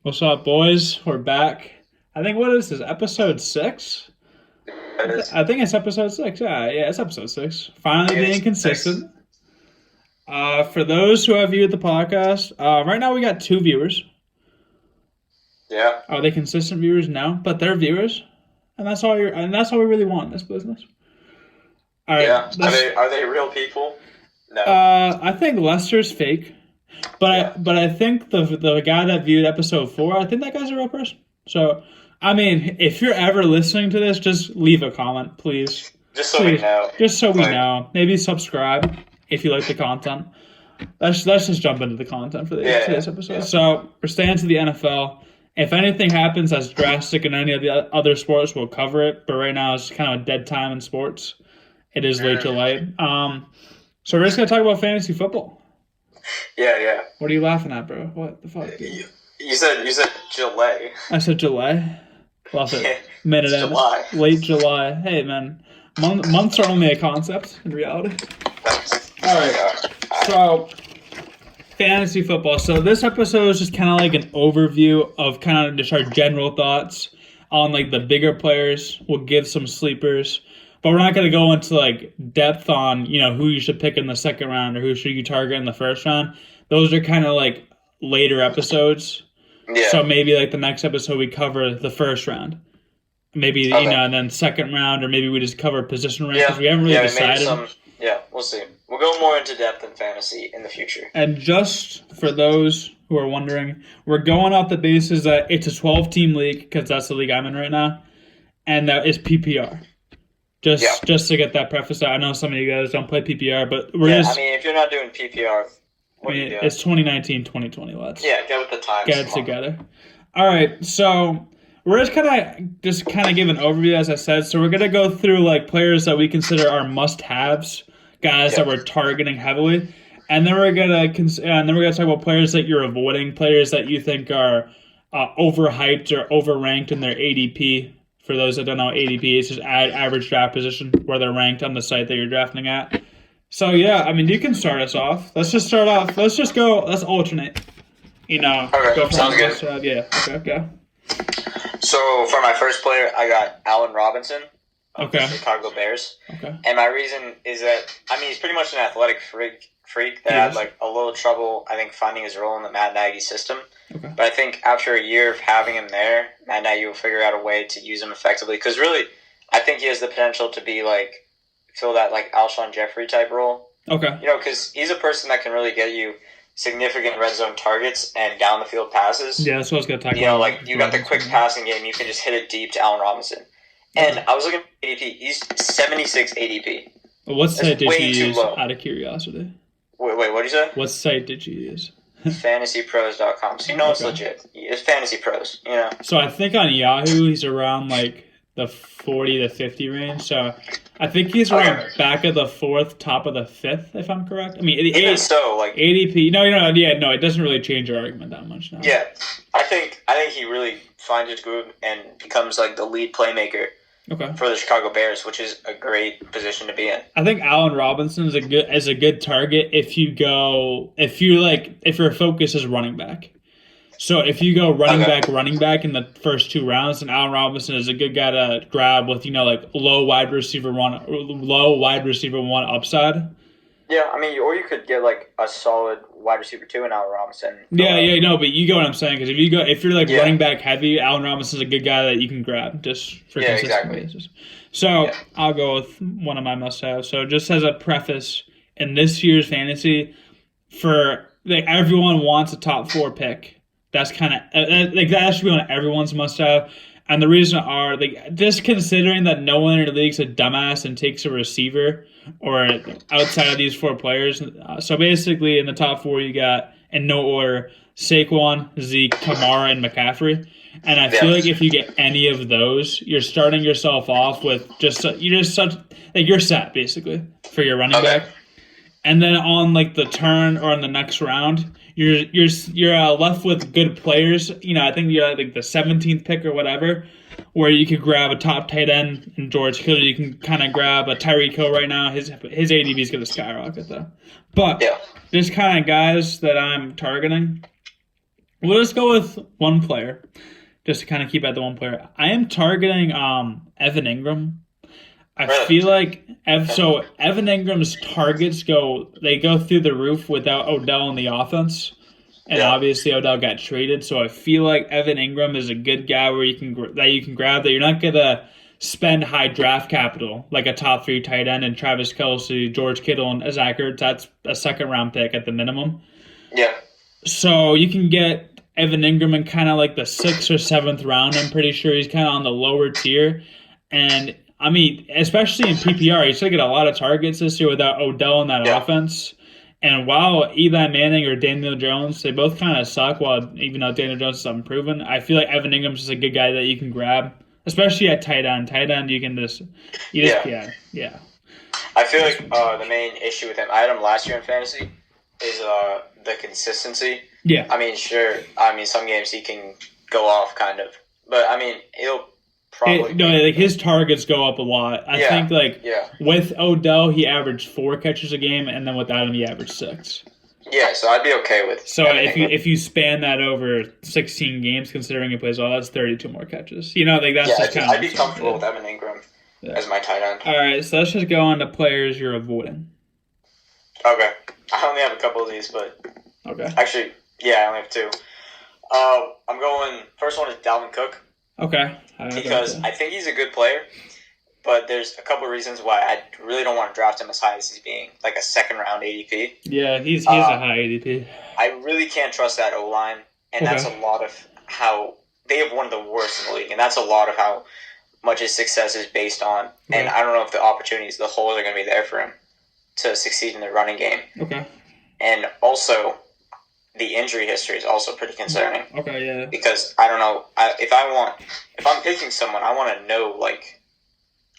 What's up, boys? We're back. I think what is this? Episode 6? It is. I think it's episode 6. Yeah, it's episode 6. Finally Yeah, being it's six. consistent. For those who have viewed the podcast, right now we got 2 viewers. Yeah. Are they consistent viewers? No, but they're viewers, and that's all we really want in this business. All right, Yeah. Are they real people? No. I think Lester's fake, but Yeah. I think the guy that viewed episode 4, I think that guy's a real person. So, I mean, if you're ever listening to this, just leave a comment, please. Just so we Please. know. Just so we Like- know. Maybe subscribe if you like the content. Let's just jump into the content for today's episode. Yeah. So we're staying to the NFL. If anything happens that's drastic in any of the other sports, we'll cover it. But right now it's kind of a dead time in sports. It is late July. So we're just gonna talk about fantasy football. Yeah. What are you laughing at, bro? What the fuck? Dude? You said July. I said July. Love it. Yeah, Minute it's in. July. Late July. Hey man, months are only a concept in reality. All right. So, fantasy football. So this episode is just kind of like an overview of kind of just our general thoughts on like the bigger players. We'll give some sleepers, but we're not going to go into like depth on who you should pick in the second round or who should you target in the first round. Those are kind of like later episodes. Yeah. So maybe like the next episode we cover the first round. Maybe Okay. and then second round, or maybe we just cover position rank because Yeah. we haven't really Yeah, decided. we'll see. We'll go more into depth in fantasy in the future. And just for those who are wondering, we're going off the basis that it's a 12-team league because that's the league I'm in right now, and that is PPR. Just to get that preface out. I know some of you guys don't play PPR, but we're Yeah, just. I mean, if you're not doing PPR, what are you doing? It's 2019, 2020. Let's Get with the times. get it Come on. together. All right, so we're just kind of give an overview, as I said. So we're gonna go through like players that we consider our must-haves, guys that we're targeting heavily, and then we're gonna talk about players that you're avoiding, players that you think are overhyped or overranked in their ADP. For those that don't know, ADP is just average draft position, where they're ranked on the site that you're drafting at. So yeah, I mean, you can start us off. Let's just start off. Let's just go. Let's alternate. Okay, Go from sounds the good. left side. Yeah. Okay. So for my first player, I got Allen Robinson of the Okay. Chicago Bears. Okay. And my reason is that, I mean, he's pretty much an athletic freak that He had is. like a little trouble, I think, finding his role in the Matt Nagy system. Okay. But I think after a year of having him there, Matt Nagy will figure out a way to use him effectively. Because really, I think he has the potential to be like, fill that like Alshon Jeffrey type role. Okay. Because he's a person that can really get you significant red zone targets and down the field passes. Yeah, that's what I was gonna talk about. Like you got the quick passing game, you can just hit it deep to Allen Robinson. And I was looking at ADP, he's 76 ADP. What site did way you too use? low. Out of curiosity, Wait, what did you say? what site did you use? FantasyPros.com. So you know it's Okay. legit. It's Fantasy Pros, you know. So I think on Yahoo he's around like the 40 to 50 range. So I think he's around Okay. back of the 4th, top of the 5th, if I'm correct. I mean, Even so, like ADP. No, it doesn't really change your argument that much now. yeah, I think he really finds his groove and becomes like the lead playmaker Okay. for the Chicago Bears, which is a great position to be in. I think Allen Robinson is a good target if your focus is running back. So if you go running back in the first 2 rounds, then Allen Robinson is a good guy to grab with like low wide receiver one upside. Yeah, I mean, or you could get like a solid wide receiver 2 in Allen Robinson. No, but you get what I'm saying, because if you're like Yeah. running back heavy, Allen Robinson's a good guy that you can grab just for consistent exactly. basis. So Yeah. I'll go with one of my must-haves. So just as a preface, in this year's fantasy, for like everyone wants a top 4 pick. That's kind of like that should be on everyone's must-have. And the reason are like just considering that no one in the league's a dumbass and takes a receiver or outside of these 4 players. So basically, in the top 4, you got in no order Saquon, Zeke, Kamara, and McCaffrey. And I feel like if you get any of those, you're starting yourself off with you're set basically for your running back. And then on like the turn or in the next round, you're left with good players. I think you're like the 17th pick or whatever, where you could grab a top tight end in George Kittle. You can kind of grab a Tyreek Hill right now. His ADP is going to skyrocket though. But just kind of guys that I'm targeting. We'll just go with one player, just to kind of keep at the one player. I am targeting Evan Ingram. I Really? feel like Okay. Evan Ingram's targets go through the roof without Odell in the offense, and Yeah. obviously Odell got traded. So I feel like Evan Ingram is a good guy where you can grab that you're not gonna spend high draft capital like a top three tight end and Travis Kelce, George Kittle, and Zach Ertz. That's a second round pick at the minimum. Yeah. So you can get Evan Ingram in kind of like the sixth or seventh round. I'm pretty sure he's kind of on the lower tier. And I mean, especially in PPR, he's going to get a lot of targets this year without Odell in that Yeah. offense. And while Eli Manning or Daniel Jones, they both kind of suck. While even though Daniel Jones is unproven, I feel like Evan Ingram's just a good guy that you can grab, especially at tight end. Tight end, Yeah. yeah. I feel like the main issue with him, I had him last year in fantasy, is the consistency. Yeah. I mean, sure. I mean, some games he can go off, kind of, but I mean, he'll probably No, like his targets go up a lot. I think like yeah, with Odell, he averaged 4 catches a game, and then without him, he averaged 6. yeah. So I'd be okay with So Evan Ingram. if you span that over 16 games, considering he plays all, that's 32 more catches. You know, like that's just kind of. I'd be comfortable with Evan Ingram as my tight end. All right, so let's just go on to players you're avoiding. Okay, I only have a couple of these, but Okay. actually, yeah, I only have two. I'm going. First one is Dalvin Cook Okay. because I think he's a good player, but there's a couple of reasons why I really don't want to draft him as high as he's being, like a second round ADP. Yeah, he's a high ADP. I really can't trust that O line, and that's a lot of how they have one of the worst in the league, and that's a lot of how much his success is based on. And I don't know if the opportunities, the holes are going to be there for him to succeed in the running game. Okay. And also, the injury history is also pretty concerning. Okay, yeah. Because I don't know if I'm picking someone, I want to know, like,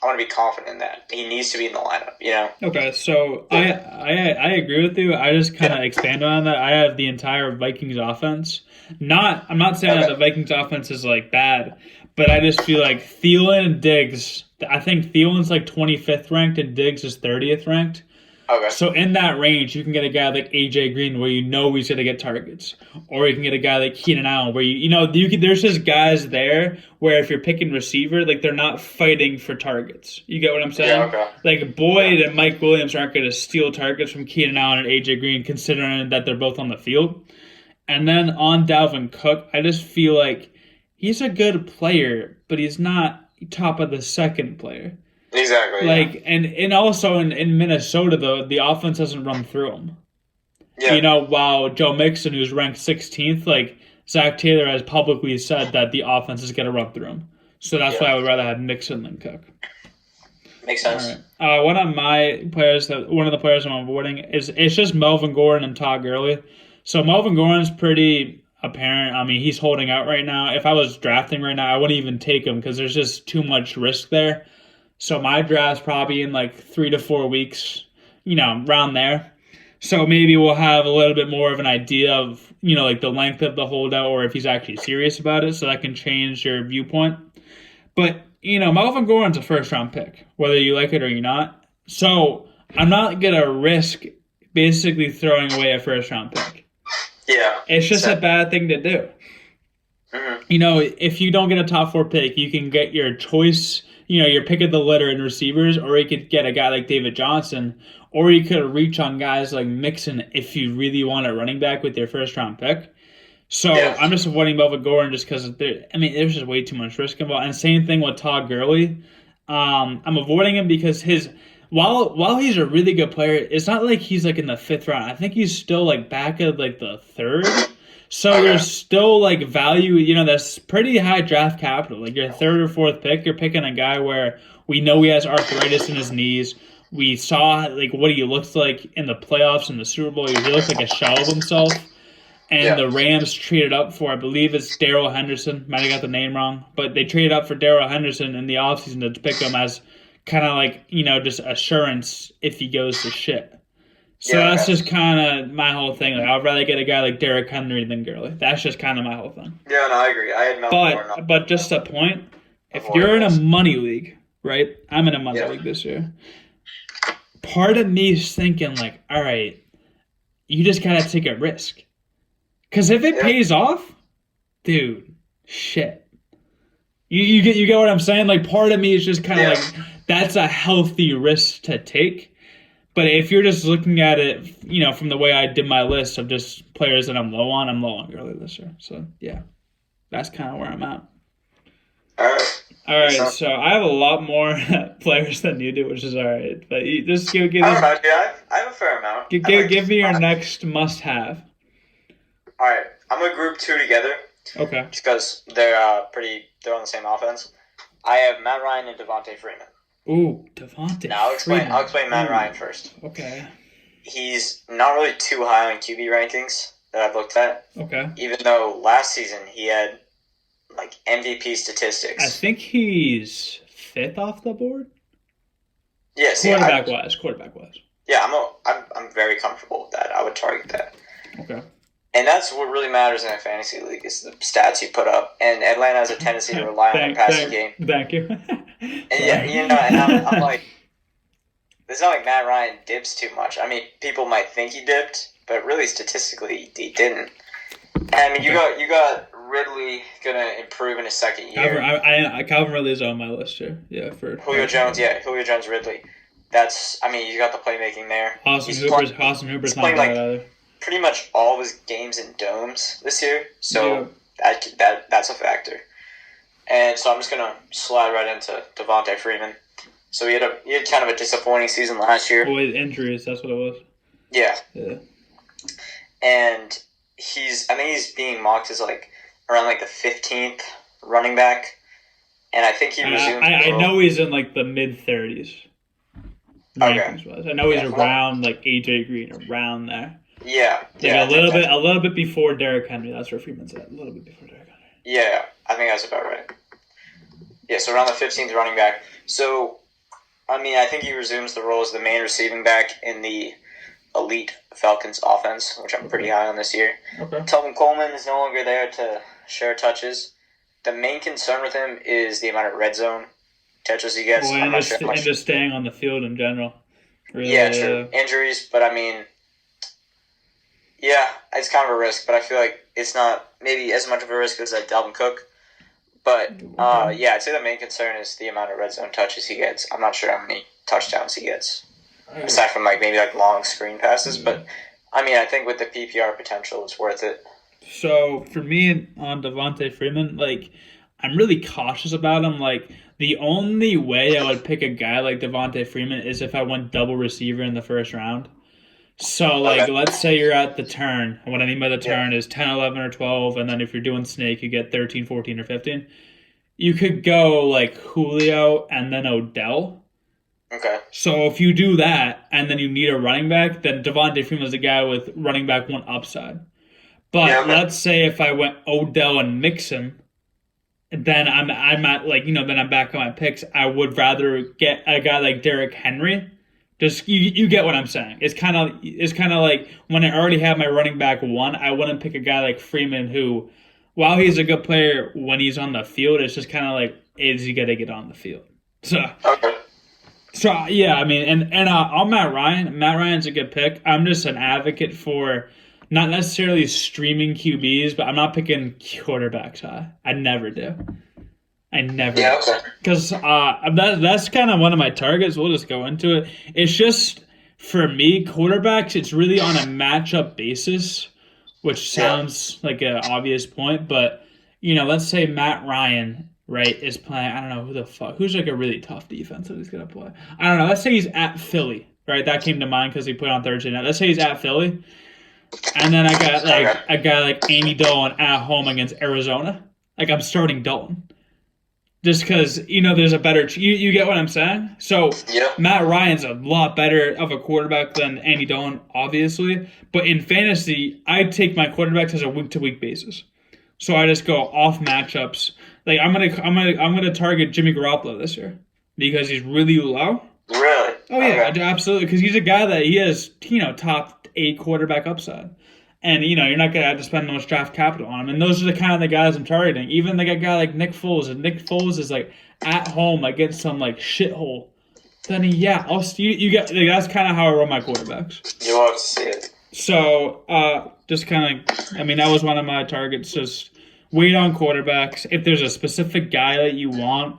I want to be confident that he needs to be in the lineup. You know. Okay, so I agree with you. I just kind of expand on that. I have the entire Vikings offense. I'm not saying that the Vikings offense is like bad, but I just feel like Thielen and Diggs. I think Thielen's like 25th ranked and Diggs is 30th ranked. Okay. So in that range, you can get a guy like AJ Green where you know he's going to get targets, or you can get a guy like Keenan Allen where there's just guys there where if you're picking receiver, like they're not fighting for targets. You get what I'm saying? Yeah, okay. Like Boyd and Mike Williams aren't going to steal targets from Keenan Allen and AJ Green, considering that they're both on the field. And then on Dalvin Cook, I just feel like he's a good player, but he's not top of the second player. Exactly. Like and also in Minnesota the offense doesn't run through him. Yeah. You know, while Joe Mixon, who's ranked 16th, like Zach Taylor has publicly said that the offense is gonna run through him. So that's why I would rather have Mixon than Cook. Makes sense. All right. One of the players I'm avoiding it's just Melvin Gordon and Todd Gurley. So Melvin Gordon's pretty apparent. I mean, he's holding out right now. If I was drafting right now, I wouldn't even take him because there's just too much risk there. So my draft's probably in like 3 to 4 weeks, around there. So maybe we'll have a little bit more of an idea of, like the length of the holdout or if he's actually serious about it. So that can change your viewpoint. But, Melvin Gordon's a first round pick, whether you like it or you're not. So I'm not going to risk basically throwing away a first round pick. Yeah. It's just a bad thing to do. Mm-hmm. If you don't get a top 4 pick, you can get your choice, your pick of the litter in receivers, or you could get a guy like David Johnson, or you could reach on guys like Mixon if you really want a running back with your first round pick. So I'm just avoiding Melvin Gordon just because there's just way too much risk involved. And same thing with Todd Gurley. I'm avoiding him because while he's a really good player, it's not like he's like in the 5th round. I think he's still like back at like the 3rd. So there's still like value, that's pretty high draft capital. Like your 3rd or 4th pick, you're picking a guy where we know he has arthritis in his knees. We saw like what he looks like in the playoffs and the Super Bowl. He looks like a shell of himself. And the Rams traded up for, I believe it's Darrell Henderson. Might have got the name wrong. But they traded up for Darrell Henderson in the offseason to pick him as kind of like, just assurance if he goes to shit. So that's just kind of my whole thing. Like, I'd rather get a guy like Derrick Henry than Gurley. That's just kind of my whole thing. Yeah, no, I agree. I had Melvin Gordon. But just a point, if you're in a money league, right? I'm in a money league this year. Part of me is thinking like, all right, you just got to take a risk. Because if it pays off, dude, shit. You get what I'm saying? Like, part of me is just kind of like, that's a healthy risk to take. But if you're just looking at it, from the way I did my list of just players that I'm low on Gurley this year. So, yeah, that's kind of where I'm at. All right, so I have a lot more players than you do, which is all right. But you just give I don't know, dude. I have a fair amount. Give me your next must-have. All right, I'm gonna group two together. Okay. Just because they're on the same offense. I have Matt Ryan and Devontae Freeman. Ooh, Devontae. Now I'll explain Matt Ryan first. Okay. He's not really too high on QB rankings that I've looked at. Okay. Even though last season he had like MVP statistics. I think he's 5th off the board. Yes. Quarterback wise. Yeah, I'm very comfortable with that. I would target that. Okay. And that's what really matters in a fantasy league is the stats you put up. And Atlanta has a tendency to rely on the passing game. Thank you. And and I'm like, it's not like Matt Ryan dips too much. I mean, people might think he dipped, but really statistically he didn't. And I mean, you got Ridley gonna improve in his second year. Calvin Ridley's on my list here. Yeah, for Julio Jones. Yeah, Julio Jones, Ridley. You got the playmaking there. Austin Hooper's not bad either. Pretty much all of his games in domes this year, so that's a factor. And so I'm just gonna slide right into Devontae Freeman. So he had kind of a disappointing season last year. With injuries, that's what it was. Yeah. Yeah. And I think he's being mocked as like around like the 15th running back, and I think he resumed. I know he's in like the mid-30s. Okay. I know he's around like AJ Green, around there. Yeah. A little bit before Derrick Henry. That's where Freeman's at. A little bit before Derrick Henry. Yeah, I think that's about right. Yeah, so around the 15th running back. So, I mean, I think he resumes the role as the main receiving back in the elite Falcons offense, which I'm pretty high on this year. Okay. Telvin Coleman is no longer there to share touches. The main concern with him is the amount of red zone touches he gets. And just staying on the field in general. Really, yeah, true. Injuries, but I mean, yeah, it's kind of a risk, but I feel like it's not maybe as much of a risk as Dalvin Cook. But, I'd say the main concern is the amount of red zone touches he gets. I'm not sure how many touchdowns he gets, aside from maybe long screen passes. But, I mean, I think with the PPR potential, it's worth it. So, for me on Devontae Freeman, I'm really cautious about him. The only way I would pick a guy like Devontae Freeman is if I went double receiver in the first round. So, let's say you're at the turn. What I mean by the turn is 10, 11, or 12, and then if you're doing snake, you get 13, 14, or 15. You could go, Julio and then Odell. Okay. So, if you do that, and then you need a running back, then Devontae Freeman's a guy with running back one upside. But let's say if I went Odell and Mixon, then I'm at, then I'm back on my picks. I would rather get a guy like Derrick Henry. Just you get what I'm saying. It's kind of like when I already have my running back one, I wouldn't pick a guy like Freeman who, while he's a good player when he's on the field, it's just kind of like, is he gonna get on the field? So yeah, I mean, and on Matt Ryan. Matt Ryan's a good pick. I'm just an advocate for not necessarily streaming QBs, but I'm not picking quarterbacks high. I never do. Because that's kind of one of my targets. We'll just go into it. It's just, for me, quarterbacks, it's really on a matchup basis, which sounds like an obvious point. But, let's say Matt Ryan, right, is playing, I don't know who's a really tough defense that he's going to play. I don't know. Let's say he's at Philly, right? That came to mind because he played on Thursday night. Let's say he's at Philly. And then I got a guy like Andy Dalton at home against Arizona. I'm starting Dalton. Just because, there's a better... You get what I'm saying? So, Matt Ryan's a lot better of a quarterback than Andy Dalton, obviously. But in fantasy, I take my quarterbacks as a week-to-week basis. So I just go off matchups. I'm gonna target Jimmy Garoppolo this year because he's really low. Really? Oh, yeah, absolutely. Because he's a guy that he has, top 8 quarterback upside. And, you're not going to have to spend much draft capital on him. And those are the guys I'm targeting. Even a guy like Nick Foles. And Nick Foles is, at home against some, shithole. Then, you get... that's kind of how I run my quarterbacks. You love to see it. So, just kind of, I mean, that was one of my targets. Just wait on quarterbacks. If there's a specific guy that you want,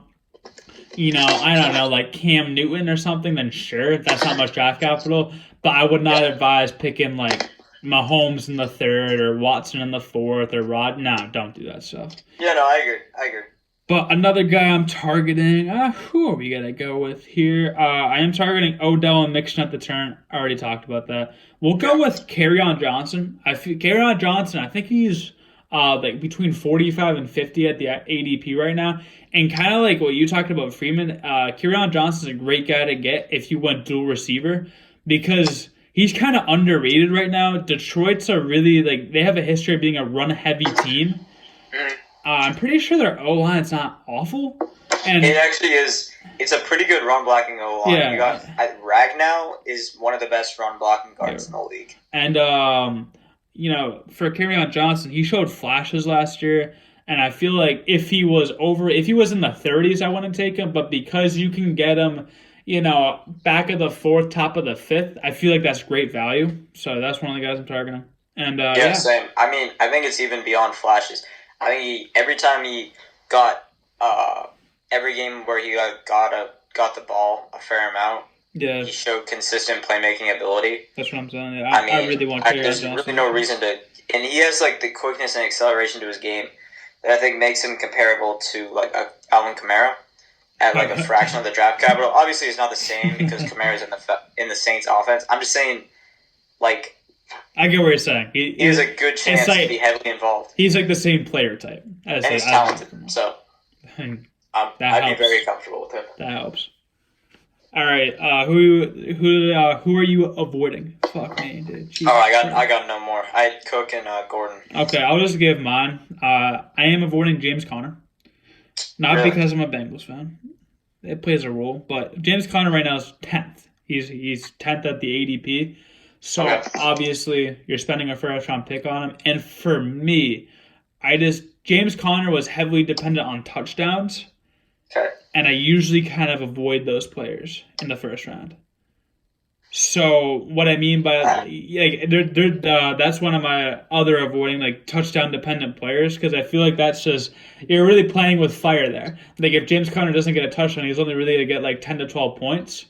I don't know, like Cam Newton or something, then sure, that's not much draft capital. But I would not advise picking like Mahomes in the third or Watson in the fourth or Rod. No, don't do that stuff. Yeah, no, I agree. I agree. But another guy I'm targeting, who are we going to go with here? I am targeting Odell and Mixon at the turn. I already talked about that. We'll go with Kerryon Johnson. I think he's like between 45 and 50 at the ADP right now. And kind of like what you talked about Freeman, Kerryon Johnson's a great guy to get if you went dual receiver because he's kind of underrated right now. Detroit's are really, like, they have a history of being a run-heavy team. I'm pretty sure their O-line's not awful. And it actually is. It's a pretty good run blocking O-line. Yeah. You got Ragnow is one of the best run blocking guards in the league. And for Kerryon Johnson, he showed flashes last year, and I feel like if he was in the 30s, I wouldn't take him. But because you can get him, back of the fourth, top of the fifth, I feel like that's great value. So that's one of the guys I'm targeting. And same. I mean, I think it's even beyond flashes. I think every time he got every game where he got the ball a fair amount, he showed consistent playmaking ability. That's what I'm saying. Yeah, I really want to. There's really no reason to, and he has like the quickness and acceleration to his game that I think makes him comparable to like Alvin Kamara at like a fraction of the draft capital. Obviously, it's not the same because Kamara's in the Saints offense. I'm just saying, like. I get what you're saying. He has a good chance to be heavily involved. He's like the same player type. And he's talented, so I'd be very comfortable with him. That helps. All right, who are you avoiding? Fuck me, dude. Jesus I got no more. I had Cook and Gordon. Okay, I'll just give mine. I am avoiding James Conner, not because I'm a Bengals fan. It plays a role, but James Conner right now is 10th. He's 10th at the ADP. So obviously you're spending a first round pick on him. And for me, James Conner was heavily dependent on touchdowns. Okay. And I usually kind of avoid those players in the first round. So what I mean by that's one of my other avoiding, like, touchdown dependent players, because I feel like that's just, you're really playing with fire there. Like if James Conner doesn't get a touchdown, he's only really going to get like 10 to 12 points.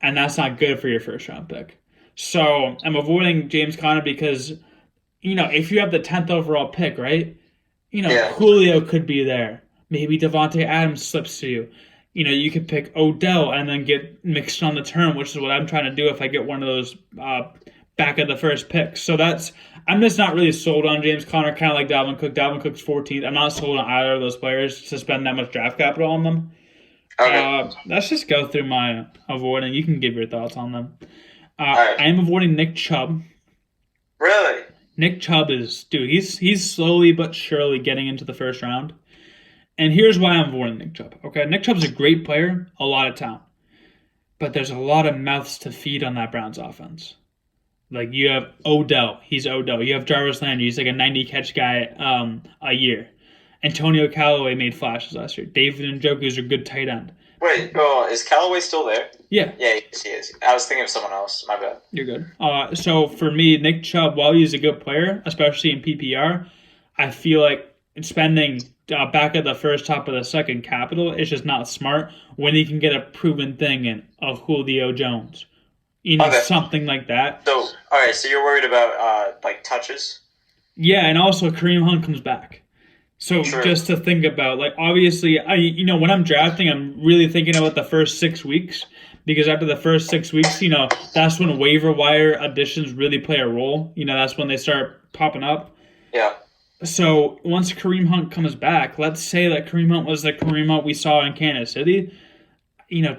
And that's not good for your first round pick. So I'm avoiding James Conner because, if you have the 10th overall pick, right? Julio could be there. Maybe Devontae Adams slips to you. You could pick Odell and then get mixed on the turn, which is what I'm trying to do if I get one of those back of the first picks. So I'm just not really sold on James Conner, kind of like Dalvin Cook. Dalvin Cook's 14th. I'm not sold on either of those players to spend that much draft capital on them. Okay. Let's just go through my avoiding. You can give your thoughts on them. Right. I am avoiding Nick Chubb. Really? Nick Chubb he's slowly but surely getting into the first round. And here's why I'm avoiding Nick Chubb. Okay, Nick Chubb's a great player, a lot of talent. But there's a lot of mouths to feed on that Browns offense. Like, you have Odell. He's Odell. You have Jarvis Landry. He's like a 90-catch guy a year. Antonio Callaway made flashes last year. David Njoku's a good tight end. Wait, is Callaway still there? Yeah. Yeah, he is. I was thinking of someone else. My bad. You're good. So for me, Nick Chubb, while he's a good player, especially in PPR, I feel like spending back of the first, top of the second capital is just not smart when he can get a proven thing in a Julio Jones. Something like that. So, all right, so you're worried about like touches? Yeah, and also Kareem Hunt comes back. So True. Just to think about, like, obviously, when I'm drafting, I'm really thinking about the first 6 weeks, because after the first 6 weeks, that's when waiver wire additions really play a role. That's when they start popping up. Yeah. So once Kareem Hunt comes back, let's say that Kareem Hunt was the Kareem Hunt we saw in Kansas City,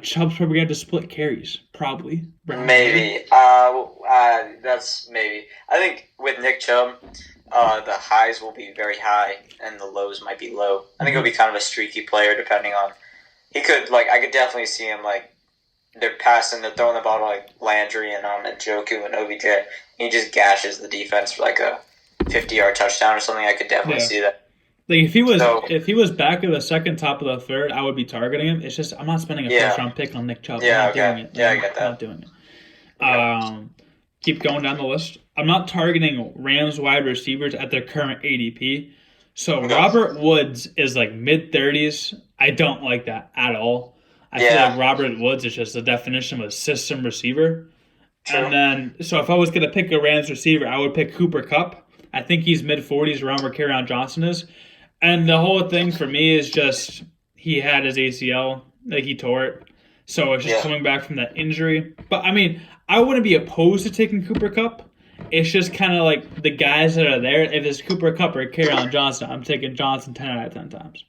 Chubb's probably going to split carries, probably. Maybe. That's maybe. I think with Nick Chubb, the highs will be very high and the lows might be low. I think he'll be kind of a streaky player depending on. I could definitely see him, like, they're throwing the ball to, like, Landry and Njoku and OBJ. And he just gashes the defense for like a 50-yard touchdown or something. I could definitely see that. Like, if he was back of the second, top of the third, I would be targeting him. It's just I'm not spending a first round pick on Nick Chubb. Yeah, I'm not doing it. Yeah, I get that. I'm not doing it. Keep going down the list. I'm not targeting Rams wide receivers at their current ADP. So Okay. Robert Woods is like mid-30s. I don't like that at all. I feel Yeah. like Robert Woods is just the definition of a system receiver. True. And then, so if I was going to pick a Rams receiver, I would pick Cooper Kupp. I think he's mid-40s, around where Kerryon Johnson is. And the whole thing for me is just he had his ACL, like he tore it. So it's just coming back from that injury. But I mean, I wouldn't be opposed to taking Cooper Kupp. It's just kind of like the guys that are there. If it's Cooper Kupp or Kerryon Johnson, I'm taking Johnson 10 out of 10 times.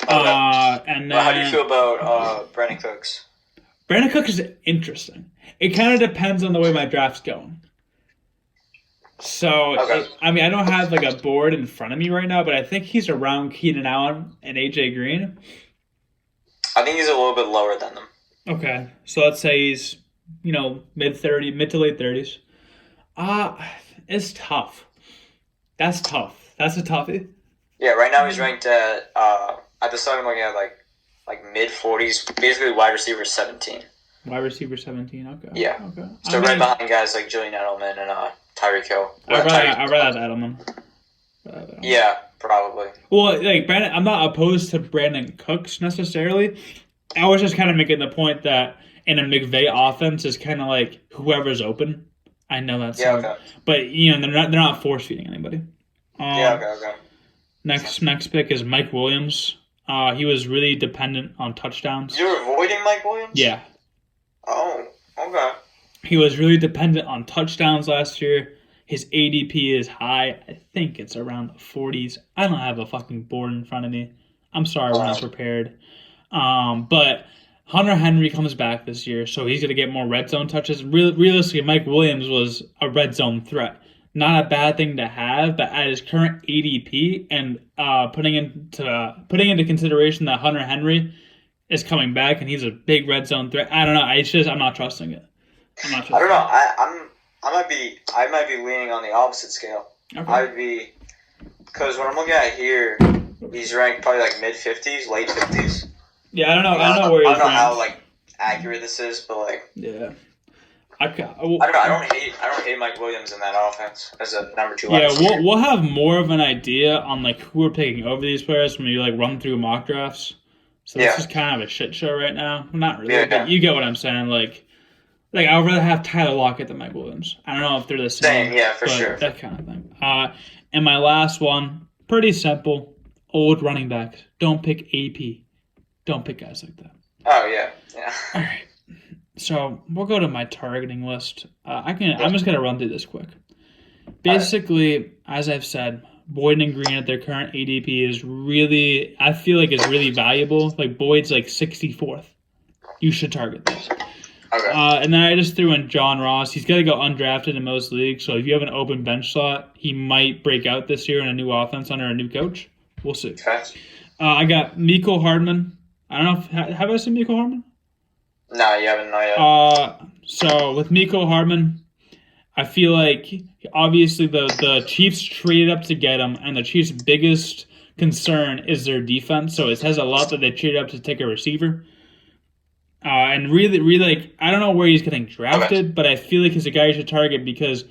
Okay. And then, how do you feel about Brandon Cooks? Brandon Cooks is interesting. It kind of depends on the way my draft's going. So, I mean, I don't have like a board in front of me right now, but I think he's around Keenan Allen and AJ Green. I think he's a little bit lower than them. Okay, so let's say he's mid to late 30s. It's tough. That's tough. That's a toughie. Yeah, right now he's ranked at the start I'm looking at like mid 40s, basically wide receiver 17. Wide receiver 17. Okay. Yeah. Okay. So right behind guys like Julian Edelman and Tyreek Hill. I'd rather have Edelman. Yeah, probably. Well, like Brandon, I'm not opposed to Brandon Cooks necessarily. I was just kind of making the point that in a McVay offense is kind of like whoever's open. I know that's but they're not force feeding anybody. Okay. Next pick is Mike Williams. He was really dependent on touchdowns. You're avoiding Mike Williams? Yeah. Oh, okay. He was really dependent on touchdowns last year. His ADP is high. I think it's around the 40s. I don't have a fucking board in front of me. I'm sorry, we're not prepared. But Hunter Henry comes back this year, so he's going to get more red zone touches. Realistically, Mike Williams was a red zone threat. Not a bad thing to have, but at his current ADP and putting into consideration that Hunter Henry is coming back and he's a big red zone threat. I don't know. I'm not trusting it. I don't know. I might be leaning on the opposite scale. Okay. I would be, because when I'm looking at here, he's ranked probably like mid 50s, late 50s. Yeah, I don't know. I don't know where he's ranked. I don't know how like accurate this is, but like yeah. I don't know. I don't hate Mike Williams in that offense as a number 2. Yeah, we'll have more of an idea on like who we're picking over these players when we like run through mock drafts. So this is kind of a shit show right now. Not really, but you get what I'm saying. Like I would rather have Tyler Lockett than Mike Williams. I don't know if they're the same. Yeah, for sure. That kind of thing. And my last one, pretty simple. Old running backs. Don't pick AP. Don't pick guys like that. Oh yeah. All right. So we'll go to my targeting list. I'm just gonna run through this quick. Basically, as I've said, Boyd and Green at their current ADP is really, I feel like is really valuable. Like Boyd's like 64th. You should target those. Okay. And then I just threw in John Ross. He's got to go undrafted in most leagues. So if you have an open bench slot, he might break out this year in a new offense under a new coach. We'll see. Okay. I got Mecole Hardman. I don't know if have I seen Mecole Hardman? No, you haven't. Not yet. So with Mecole Hardman, I feel like obviously the Chiefs traded up to get him, and the Chiefs' biggest concern is their defense. So it says a lot that they traded up to take a receiver. And really, like, I don't know where he's getting drafted, but I feel like he's a guy you should target because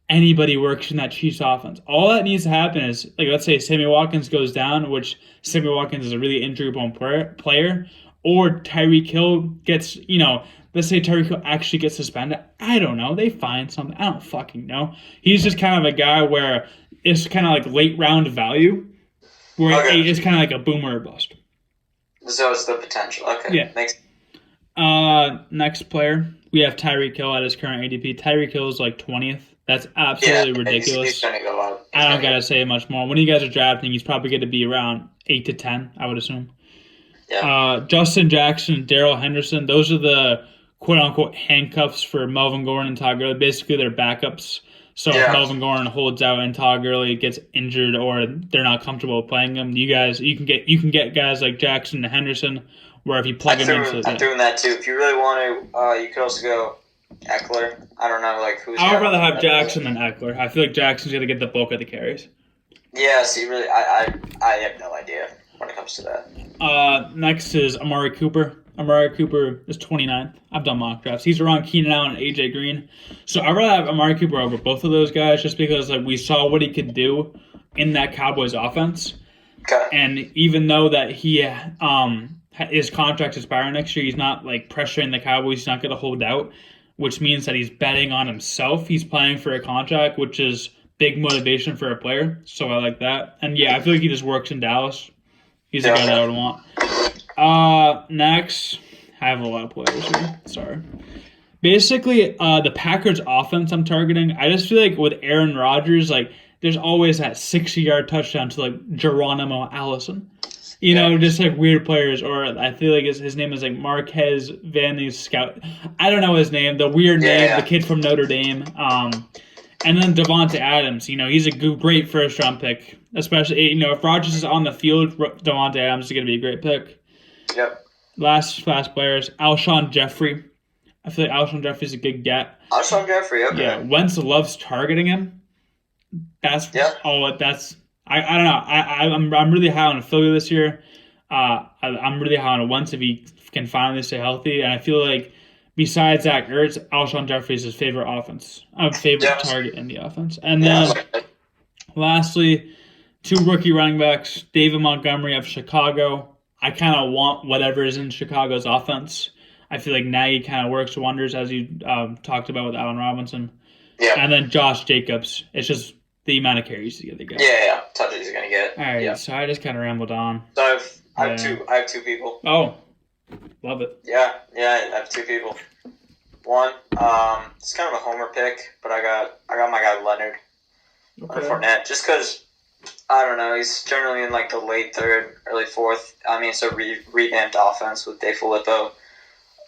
anybody works in that Chiefs offense. All that needs to happen is, like, let's say Sammy Watkins goes down, which Sammy Watkins is a really injury-prone player, or Tyreek Hill gets, let's say Tyreek Hill actually gets suspended. I don't know. They find something. I don't fucking know. He's just kind of a guy where it's kind of like late-round value, where it's kind of like a boomer or bust. So it's the potential. Okay. Yeah. Next player, we have Tyreek Hill at his current ADP. Tyreek Hill is like 20th. That's absolutely ridiculous. He's going to go up. I don't got to say much more. When you guys are drafting, he's probably going to be around 8 to 10, I would assume. Yeah. Justin Jackson, Darrell Henderson, those are the quote-unquote handcuffs for Melvin Gordon and Todd Gurley. Basically, they're backups. So if Melvin Gordon holds out and Todd Gurley gets injured or they're not comfortable playing him, you can get guys like Jackson and Henderson. Where if you plug him into, I'm doing that too. If you really want to, you could also go Eckler. I don't know, like who's. I would rather have Jackson than Eckler. I feel like Jackson's gonna get the bulk of the carries. Yeah, see, really, I have no idea when it comes to that. Next is Amari Cooper. Amari Cooper is 29th. I've done mock drafts. He's around Keenan Allen and AJ Green. So I'd rather have Amari Cooper over both of those guys just because we saw what he could do in that Cowboys offense. Okay. And even though that he his contract expiring next year, he's not pressuring the Cowboys. He's not going to hold out, which means that he's betting on himself. He's playing for a contract, which is big motivation for a player. So I like that. And yeah, I feel like he just works in Dallas. He's a guy that I would want. Next, I have a lot of players here. Sorry. Basically, the Packers offense I'm targeting, I just feel like with Aaron Rodgers, there's always that 60-yard touchdown to Geronimo Allison. Just weird players. Or I feel like his name is Marquez Van Scout. I don't know his name. The weird name, the kid from Notre Dame. And then Devontae Adams. He's a great first-round pick. Especially, if Rodgers is on the field, Devontae Adams is going to be a great pick. Yep. Last players, Alshon Jeffrey. I feel like Alshon Jeffrey's a good get. Alshon Jeffrey, okay. Yeah, Wentz loves targeting him. I don't know. I'm really high on Philly this year. I'm really high on Wentz if he can finally stay healthy. And I feel like besides Zach Ertz, Alshon Jeffrey is his favorite target in the offense. And then lastly, 2 rookie running backs, David Montgomery of Chicago. I kind of want whatever is in Chicago's offense. I feel like Nagy kind of works wonders, as you talked about with Allen Robinson. Yeah. And then Josh Jacobs. It's just the amount of carries he's going to get. Yeah. Touches he's going to get. All right, so I just kind of rambled on. So I have two people. Oh, love it. Yeah, I have 2 people. One, it's kind of a homer pick, but I got my guy Leonard Fournette, just because, I don't know, he's generally in the late 3rd, early 4th. I mean, it's a revamped offense with DeFilippo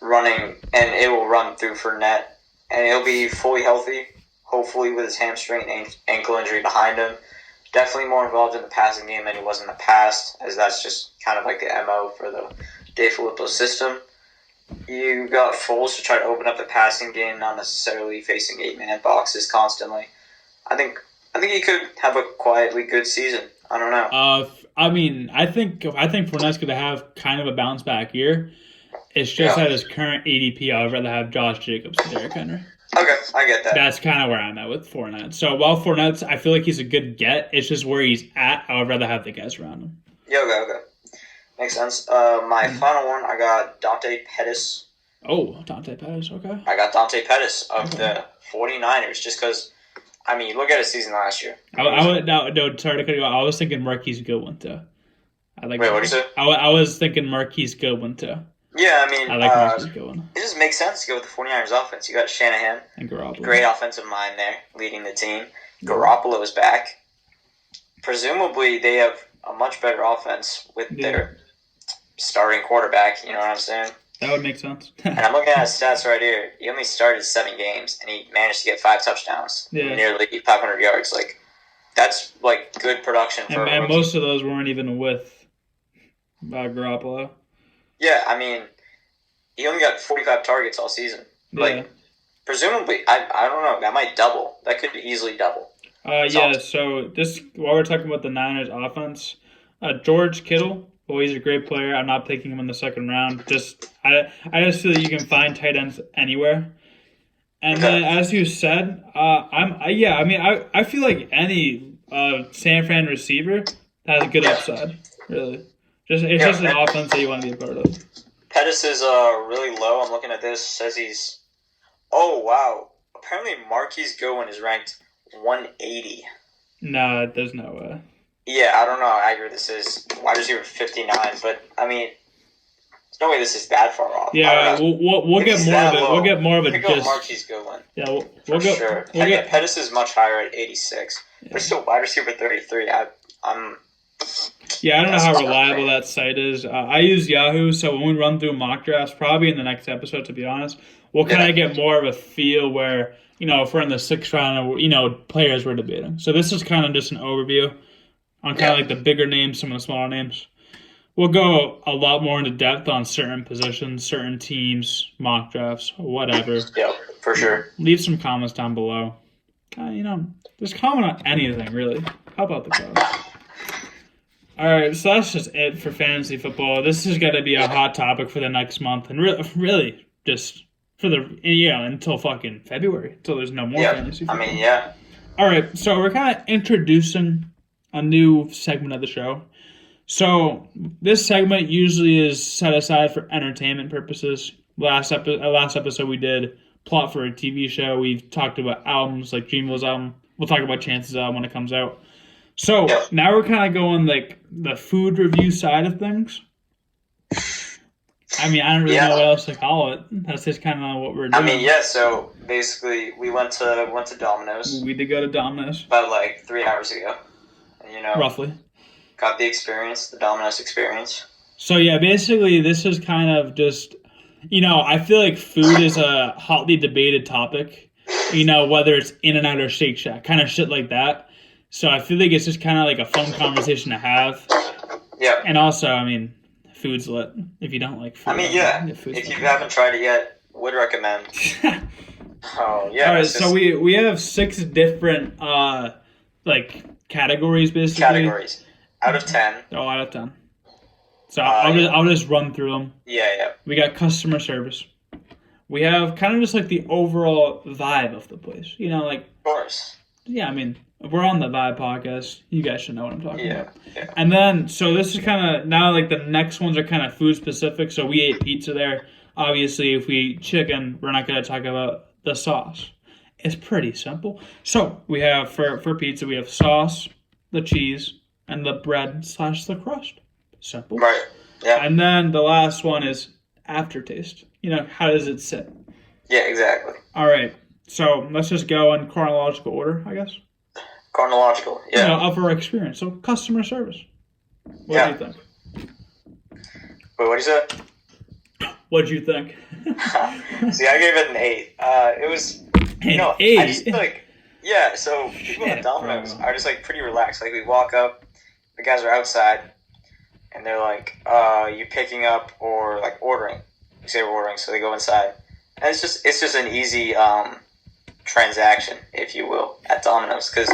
running, and it will run through Fournette, and he'll be fully healthy, hopefully with his hamstring and ankle injury behind him. Definitely more involved in the passing game than he was in the past, as that's just kind of the MO for the DeFilippo system. You got Foles to try to open up the passing game, not necessarily facing 8-man boxes constantly. I think he could have a quietly good season. I don't know. I think Fournette's going to have kind of a bounce back year. It's just at his current ADP, I'd rather have Josh Jacobs than Derrick Henry. Okay, I get that. That's kind of where I'm at with Fournette. So while Fournette's, I feel like he's a good get. It's just where he's at. I would rather have the guys around him. Yeah, okay. Makes sense. My final one, I got Dante Pettis. Oh, Dante Pettis, okay. I got Dante Pettis of the 49ers, just because, I mean, look at his season last year. Sorry to cut you off. I was thinking Marquise Goodwin, too. Wait, what did you say? I was thinking Marquise Goodwin, too. Yeah, I mean, I like Marquise Goodwin. It just makes sense to go with the 49ers offense. You got Shanahan. And Garoppolo. Great offensive mind there, leading the team. Garoppolo is back. Presumably, they have a much better offense with their starting quarterback. You know what I'm saying? That would make sense. And I'm looking at his stats right here. He only started 7 games, and he managed to get 5 touchdowns, nearly 500 yards. That's good production for. And most of those weren't even with Garoppolo. Yeah, I mean, he only got 45 targets all season. Presumably, I don't know. That might double. That could easily double. So while we're talking about the Niners offense, George Kittle, he's a great player. I'm not picking him in the 2nd round. I just feel that you can find tight ends anywhere. And then, as you said, I feel like any San Fran receiver has a good upside. Really, just an offense that you want to be a part of. Pettis is really low. I'm looking at this. Says he's. Oh wow! Apparently, Marquise Goodwin is ranked 180. No, there's no way. Yeah, I don't know how accurate this is. Wide receiver 59, but I mean, there's no way this is that far off. Yeah, we'll get more of it. We'll get more of it. Go Marquise Goodwin. Yeah, we'll go. Sure. Pettis is much higher at 86, but still wide receiver 33. I'm. Yeah, I don't know how reliable that site is. I use Yahoo, so when we run through mock drafts, probably in the next episode, to be honest, we'll kind of get more of a feel where, if we're in the 6th round, players we're debating. So this is kind of just an overview on kind of the bigger names, some of the smaller names. We'll go a lot more into depth on certain positions, certain teams, mock drafts, whatever. Yeah, for sure. Leave some comments down below. Just comment on anything, really. How about the cause? All right, so that's just it for fantasy football. This is going to be a hot topic for the next month, and really just for the until fucking February, until there's no more fantasy football. I mean, yeah. All right, so we're kind of introducing a new segment of the show. So this segment usually is set aside for entertainment purposes. Last episode we did plot for a TV show. We've talked about albums like Dreamville's album. We'll talk about Chance's album when it comes out. So now we're kind of going like the food review side of things. I mean, I don't really know what else to call it. That's just kind of what we're doing. I mean, yeah. So basically, we went to Domino's. We did go to Domino's about like 3 hours ago. And, roughly. Got the experience, the Domino's experience. So yeah, basically, this is kind of just, I feel like food is a hotly debated topic. Whether it's In-N-Out or Shake Shack, kind of shit like that. So I feel like it's just kind of like a fun conversation to have. Yeah. And also, I mean, food's lit. If you don't like food. I mean, yeah. If you haven't tried it yet, would recommend. Oh, yeah. All right, so we have 6 different, categories, basically. Categories. Out of 10. Oh, out of 10. So I'll just run through them. Yeah. We got customer service. We have kind of just like the overall vibe of the place. Of course. Yeah, I mean, we're on the Vibe podcast. You guys should know what I'm talking about. Yeah. And then, so this is kind of, now like the next ones are kind of food specific. So we ate pizza there. Obviously, if we eat chicken, we're not going to talk about the sauce. It's pretty simple. So we have, for pizza, we have sauce, the cheese, and the bread / the crust. Simple. Right. Yeah. And then the last one is aftertaste. How does it sit? Yeah, exactly. All right. So let's just go in chronological order, I guess. Chronological, yeah. Of our experience. So customer service. What do you think? Wait, what did you say? What did you think? See, I gave it an 8. It was, an 8? I just so people at Domino's are just pretty relaxed. We walk up, the guys are outside, and they're like, you picking up or ordering? We say we're ordering, so they go inside. And it's just an easy transaction, if you will, at Domino's, because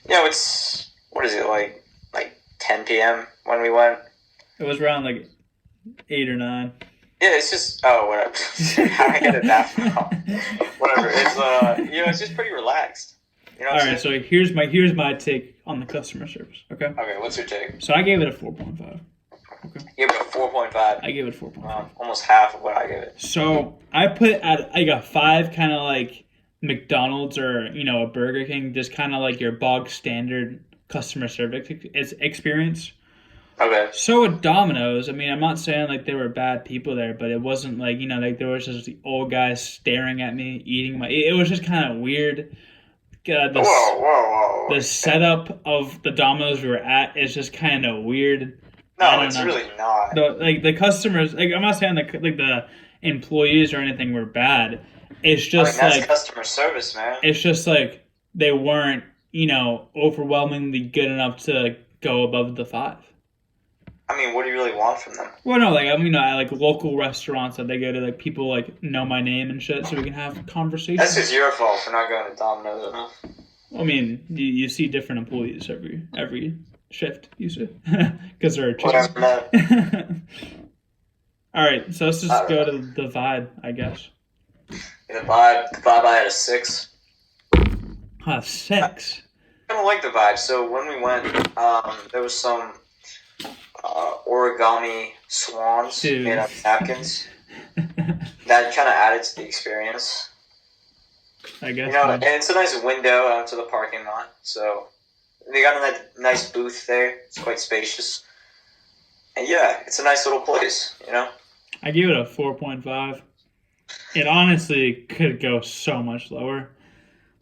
it's, what is it, like 10 p.m. when we went? It was around 8 or 9. Yeah, it's just whatever. How I get it that from? Whatever. It's it's just pretty relaxed. All right, so here's my take on the customer service. Okay. Okay, what's your take? So I gave it a 4.5. Okay. You gave it a 4.5. I gave it 4.5. Almost half of what I gave it. So I put it at a 5, kind of like McDonald's or a Burger King, just kind of like your bog standard customer service experience. Okay. So at Domino's, I mean, I'm not saying they were bad people there, but it wasn't there was just the old guys staring at me eating my. It was just kind of weird. Whoa. The setup of the Domino's we were at is just kind of weird. No, it's really not. The customers, I'm not saying the employees or anything were bad. It's just that's customer service, man. It's just they weren't, overwhelmingly good enough to go above the 5. I mean, what do you really want from them? Well, no, at local restaurants that they go to, people know my name and shit, so we can have conversations. That's just your fault for not going to Domino's enough. I mean, you see different employees every shift, you see, because they're a chicken. All right, so let's just go to the vibe, I guess. The vibe I had a 6. 6. I don't like the vibe. So when we went, there was some origami swans made out of napkins. That kind of added to the experience. I guess. And it's a nice window out to the parking lot. So they got a nice booth there. It's quite spacious. And yeah, it's a nice little place, I give it a 4.5. It honestly could go so much lower.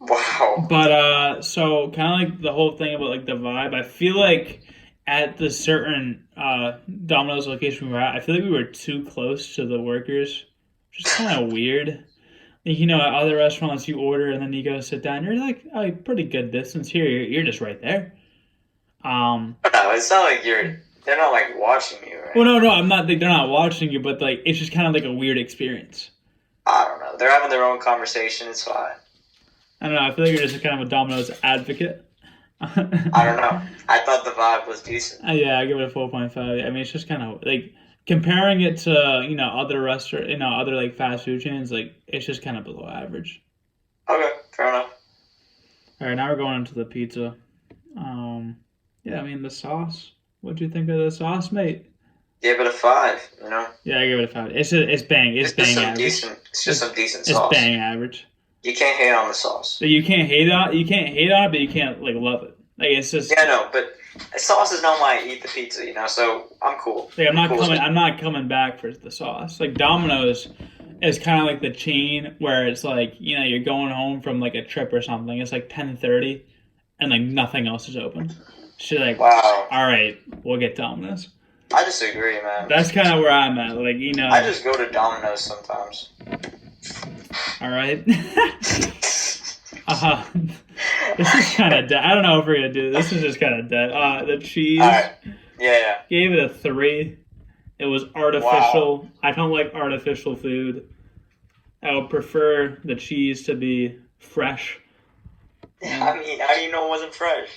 Wow. But so kind of the whole thing about the vibe, I feel like at the certain Domino's location we were at, I feel like we were too close to the workers, which is kind of weird. At other restaurants you order and then you go sit down, you're a pretty good distance. Here you're just right there. No, it's not like they're not watching you, right? Well, no, I'm not. They're not watching you, but it's just kind of a weird experience. I don't know. They're having their own conversation. It's fine. I don't know. I feel like you're just kind of a Domino's advocate. I don't know. I thought the vibe was decent. Yeah, I give it a 4.5. I mean, it's just kind of like comparing it to other restaurant, other like fast food chains. Like it's just kind of below average. Okay, fair enough. All right, now we're going into the pizza. Yeah, I mean the sauce. What do you think of the sauce, mate? Gave it a 5. You know. Yeah, I give it a 5. It's bang. It's bang average. It's just some decent It's sauce. bang average. You can't hate on the sauce. So you can't hate on. You can't hate on it, but you can't like love it. Like it's just. Yeah, no, but sauce is not why I eat the pizza, you know. So I'm cool. Like I'm cool. I'm not coming back for the sauce. Like Domino's is kind of like the chain where it's like you're going home from like a trip or something. It's like 10:30, and like nothing else is open. So you're like, wow. All right, we'll get Domino's. I disagree, man. That's kind of where I'm at. Like I just go to Domino's sometimes. All right. This is kind of dead. I don't know if we're gonna do this. This is just kind of dead. The cheese. All right. Yeah. Gave it a 3. It was artificial. Wow. I don't like artificial food. I would prefer the cheese to be fresh. I mean, how do you know it wasn't fresh?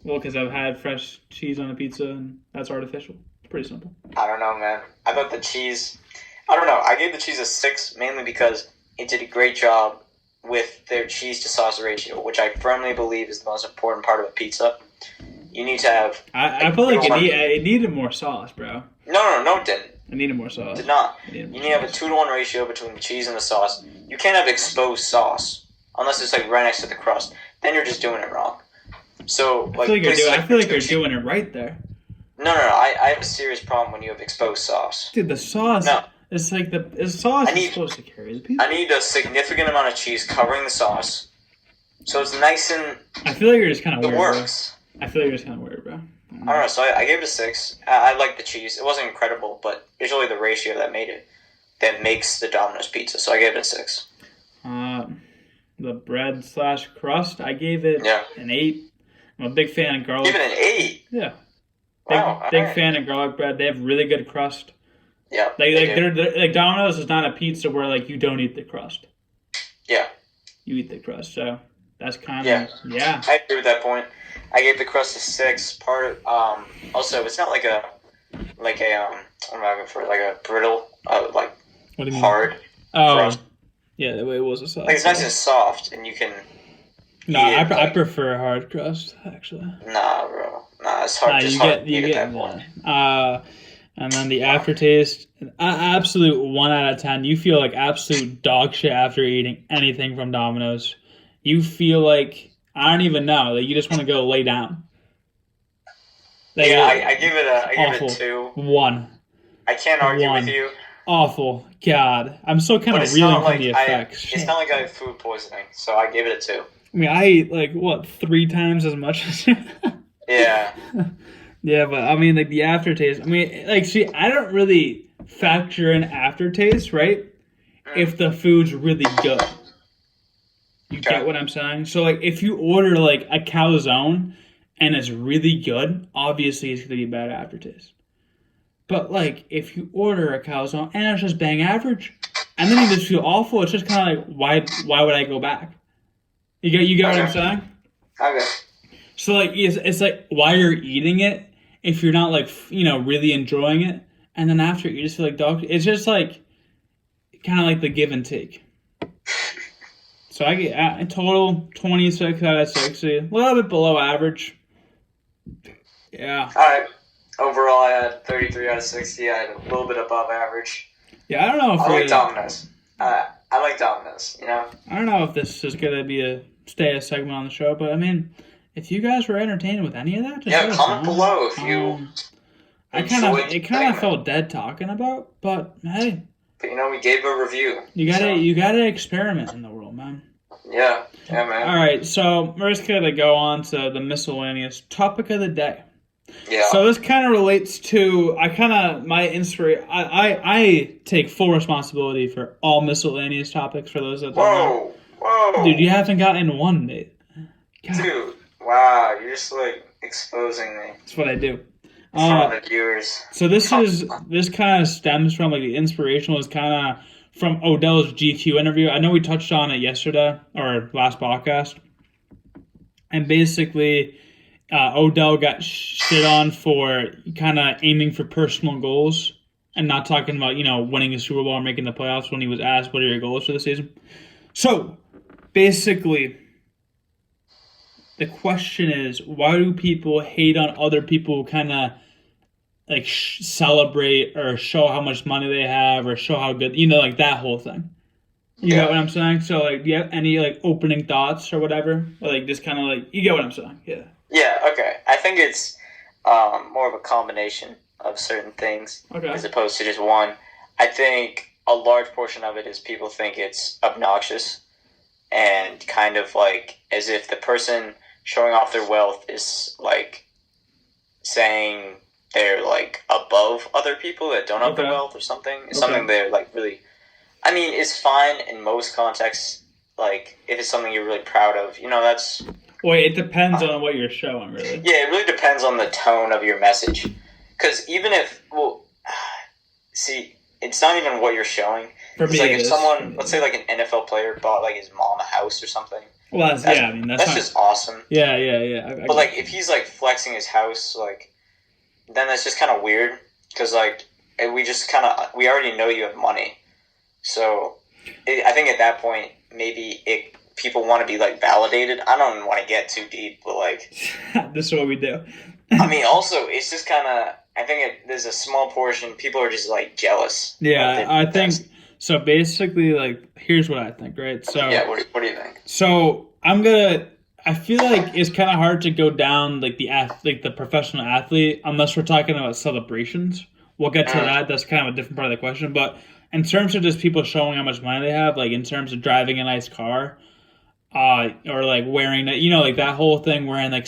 Well, because I've had fresh cheese on a pizza, and that's artificial. It's pretty simple. I don't know, man. I thought the cheese... I don't know. I gave the cheese a 6 mainly because it did a great job with their cheese to sauce ratio, which I firmly believe is the most important part of a pizza. You need to have... I feel like it needed more sauce, bro. No, it didn't. It needed more sauce. It did not. You need to have a 2-to-1 ratio between the cheese and the sauce. You can't have exposed sauce unless it's like right next to the crust. Then you're just doing it wrong. So, like, I feel like you're doing it right there. No. I have a serious problem when you have exposed sauce. Dude, the sauce. No. It's like the sauce is supposed to carry the pizza. I need a significant amount of cheese covering the sauce, so it's nice and. I feel like you're just kind of weird. It works. Bro. I feel like you're just kind of weird, bro. I don't know. So I gave it a 6. I like the cheese. It wasn't incredible, but it's really the ratio that makes the Domino's pizza. So I gave it a 6. The bread / crust, I gave it an 8. I'm a big fan of garlic. Give it an 8. Yeah. Big fan of garlic bread. They have really good crust. Yeah. Like Domino's is not a pizza where like you don't eat the crust. Yeah. You eat the crust, so that's kind of yeah. I agree with that point. I gave the crust a 6. Also, it's not like a what am I looking for? Like a brittle, like what do you hard. Mean? Oh, crust. Yeah, the way it was a soft. Like it's nice and soft, and you can. No, I prefer hard crust actually. Nah, bro. Nah, it's hard. You get that point. And then the aftertaste, absolute 1 out of 10. You feel like absolute dog shit after eating anything from Domino's. You feel like I don't even know. Like you just want to go lay down. Like, I give it a 2. 1. I can't argue with you. Awful. God, I'm still kind of reeling from the effects. It's not like I have food poisoning, so I give it a 2. I mean, I eat like 3 times as much as you. Yeah. Yeah, but I mean, like the aftertaste. I mean, like, see, I don't really factor in aftertaste, right? If the food's really good. You get what I'm saying? So, like, if you order like a calzone and it's really good, obviously it's gonna be bad aftertaste. But like, if you order a calzone and it's just bang average, and then you just feel awful, it's just kind of like, why would I go back? You get what I'm saying? Okay. So like, it's like while you're eating it, if you're not like really enjoying it, and then after you just feel like dog. It's just like kind of like the give and take. So I get a total 26 out of 60, a little bit below average. Yeah. All right. Overall, I had 33 out of 60. I had a little bit above average. Yeah, I don't know if I like Domino's. I like Domino's. I don't know if this is gonna be a segment on the show, but I mean, if you guys were entertained with any of that, just comment below if you. It kind of felt dead talking about, but hey. But we gave a review. You gotta experiment in the world, man. Yeah, man. All right, so we're just gonna go on to the miscellaneous topic of the day. Yeah. So this kind of relates to my inspiration. I take full responsibility for all miscellaneous topics for those that don't know. Whoa! Dude, you haven't gotten one, mate. God. Dude, wow, you're just like exposing me. That's what I do. In front of the viewers. So this kind of stems from like the inspiration was kind of from Odell's GQ interview. I know we touched on it yesterday or last podcast, and basically Odell got shit on for kind of aiming for personal goals and not talking about, winning a Super Bowl or making the playoffs when he was asked, what are your goals for the season? So, basically, the question is, why do people hate on other people who kind of like celebrate or show how much money they have or show how good, like that whole thing? You get what I'm saying? So, like, do you have any, like, opening thoughts or whatever? Or, like, just kind of, like, you get what I'm saying? Yeah. Yeah, okay. I think it's more of a combination of certain things as opposed to just one. I think a large portion of it is people think it's obnoxious and kind of, like, as if the person showing off their wealth is, like, saying they're, like, above other people that don't have the wealth or something. It's something they're, like, really... I mean, it's fine in most contexts. Like, if it's something you're really proud of, that's... Well, it depends on what you're showing, really. Yeah, it really depends on the tone of your message. Because even if... Well, see, it's not even what you're showing. For me, like, if someone... Let's say, like, an NFL player bought, like, his mom a house or something. Well, that's just awesome. Yeah. I but, like, if he's, like, flexing his house, like, then that's just kind of weird. Because, like, we already know you have money. So, I think at that point, maybe people want to be, like, validated. I don't want to get too deep, but, like... This is what we do. I mean, also, it's just kind of... I think there's a small portion, people are just, like, jealous. Yeah, I think... So, basically, like, here's what I think, right? So yeah, what do you think? So, I feel like it's kind of hard to go down, like, the professional athlete, unless we're talking about celebrations. We'll get to that. That's kind of a different part of the question, but... In terms of just people showing how much money they have, like in terms of driving a nice car, or like wearing that, like that whole thing, wearing like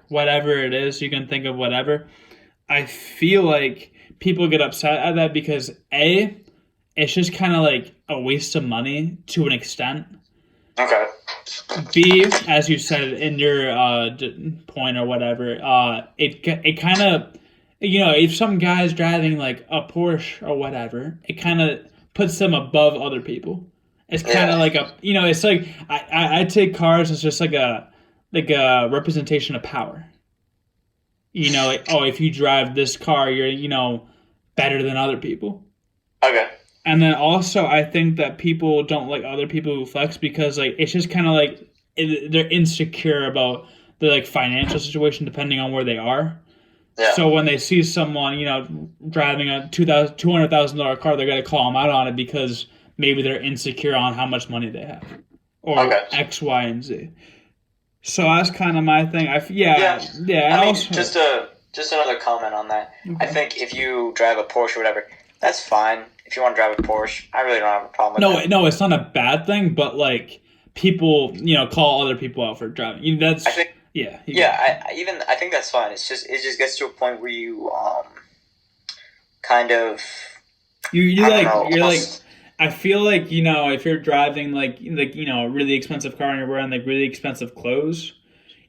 whatever it is, you can think of whatever. I feel like people get upset at that because it's just kind of like a waste of money to an extent. Okay. B, as you said in your point or whatever, it kind of. If some guy's driving like a Porsche or whatever, it kind of puts them above other people. It's kind of like it's like I take cars as just like a representation of power. Like, oh, if you drive this car, you're better than other people. Okay. And then also, I think that people don't like other people who flex because like it's just kind of like they're insecure about their like financial situation depending on where they are. Yeah. So when they see someone, driving a $200,000 car, they're going to call them out on it because maybe they're insecure on how much money they have, or X, Y, and Z. So that's kind of my thing. Yeah. And also, just another comment on that. Okay. I think if you drive a Porsche or whatever, that's fine. If you want to drive a Porsche, I really don't have a problem with that. No, it's not a bad thing, but like people, call other people out for driving. I think that's fine. It just gets to a point where you kind of I feel like if you're driving like a really expensive car and you're wearing like really expensive clothes,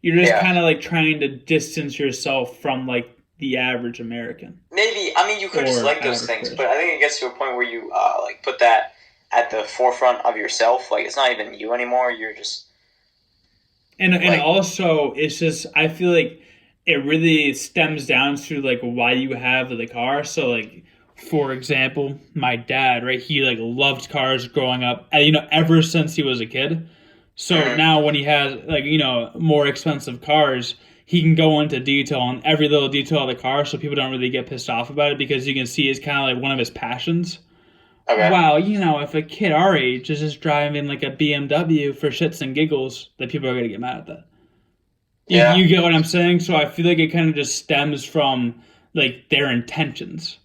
you're just kind of like trying to distance yourself from like the average American. Maybe you could just like those things, but I think it gets to a point where you like put that at the forefront of yourself. Like it's not even you anymore. You're just. And also, it's just, I feel like it really stems down to, like, why you have the car. So, like, for example, my dad, right, he, like, loved cars growing up, ever since he was a kid. So now when he has, like, more expensive cars, he can go into detail on every little detail of the car so people don't really get pissed off about it because you can see it's kind of like one of his passions. Okay. Wow, if a kid our age is just driving like a BMW for shits and giggles, that people are going to get mad at that. You get what I'm saying? So I feel like it kind of just stems from like their intentions.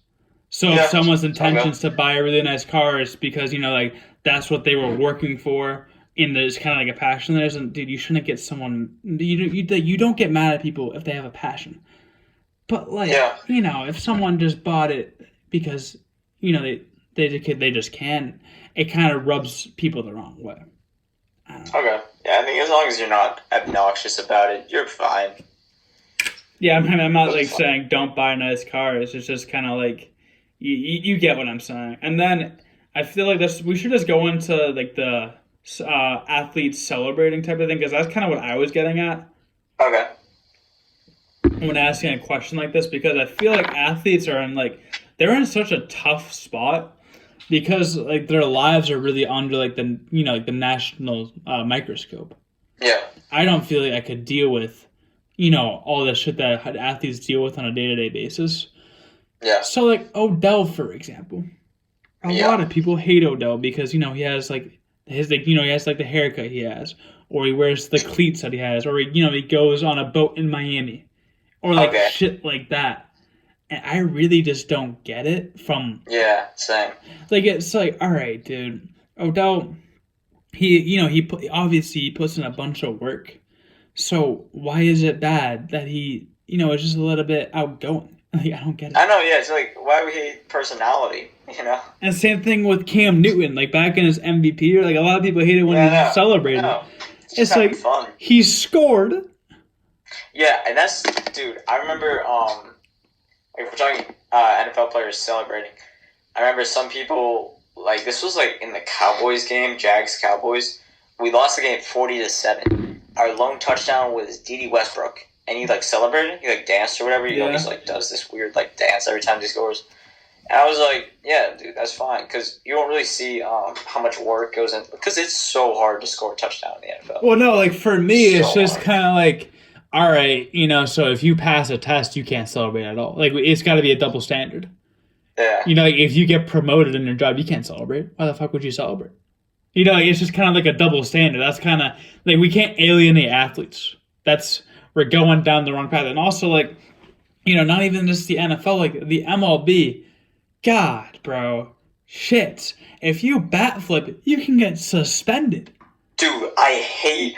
So if someone's intentions to buy a really nice car is because, like that's what they were working for and there's kind of like a passion there. And dude, you shouldn't get someone, you don't get mad at people if they have a passion. But like, if someone just bought it because, they just can. It kind of rubs people the wrong way. I don't know. Okay. Yeah, I think as long as you're not obnoxious about it, you're fine. Yeah, I'm not like saying don't buy nice cars. It's just kind of like you get what I'm saying. And then I feel like we should just go into like the athletes celebrating type of thing because that's kind of what I was getting at. Okay. when asking a question like this because I feel like athletes are in they're in such a tough spot because like their lives are really under like the national microscope. Yeah. I don't feel like I could deal with all the shit that athletes deal with on a day-to-day basis. Yeah. So like Odell, for example, a lot of people hate Odell because he has like his he has like the haircut he has, or he wears the cleats that he has, or he goes on a boat in Miami, or like shit like that. And I really just don't get it from. Yeah, same. Like it's like, all right, dude, Odell, obviously he puts in a bunch of work. So why is it bad that he is just a little bit outgoing? Like, I don't get it. I know, yeah. It's like, why we hate personality, And same thing with Cam Newton. Like back in his MVP, like a lot of people hated when he celebrated. It's like fun. He scored. Yeah, and that's, dude. I remember, if we're talking NFL players celebrating, I remember some people like this was like in the Cowboys game, Jags Cowboys. We lost the game 40-7. Our lone touchdown was D.D. Westbrook. And he like celebrated, he like danced or whatever. He always like does this weird like dance every time he scores. And I was like, yeah, dude, that's fine because you don't really see how much work goes in because it's so hard to score a touchdown in the NFL. Well, no, like for me, it's just kind of like, all right, so if you pass a test, you can't celebrate at all. Like it's got to be a double standard. Yeah. Like if you get promoted in your job, you can't celebrate. Why the fuck would you celebrate? Like it's just kind of like a double standard. That's kind of like we can't alienate athletes. We're going down the wrong path. And also, like, not even just the NFL, like the MLB. God, bro. Shit. If you bat flip, you can get suspended. Dude, I hate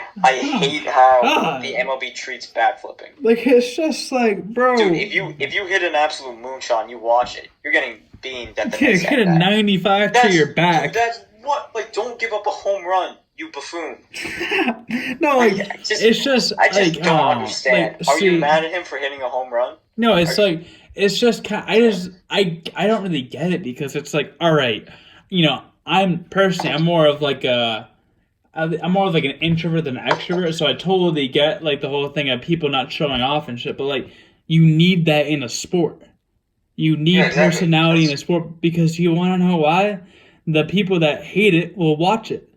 how the MLB treats bat flipping. Like, it's just like, bro. Dude, if you hit an absolute moonshot and you watch it, you're getting beamed at the next hit a 95 to your back. Dude, that's what? Like, don't give up a home run. You buffoon. No, like I just don't understand. Are you mad at him for hitting a home run? No, it's just kind of, I don't really get it because it's like, all right, I'm more of like an introvert than an extrovert, so I totally get like the whole thing of people not showing off and shit, but like you need that in a sport. You need personality in a sport because you want to know why? The people that hate it will watch it.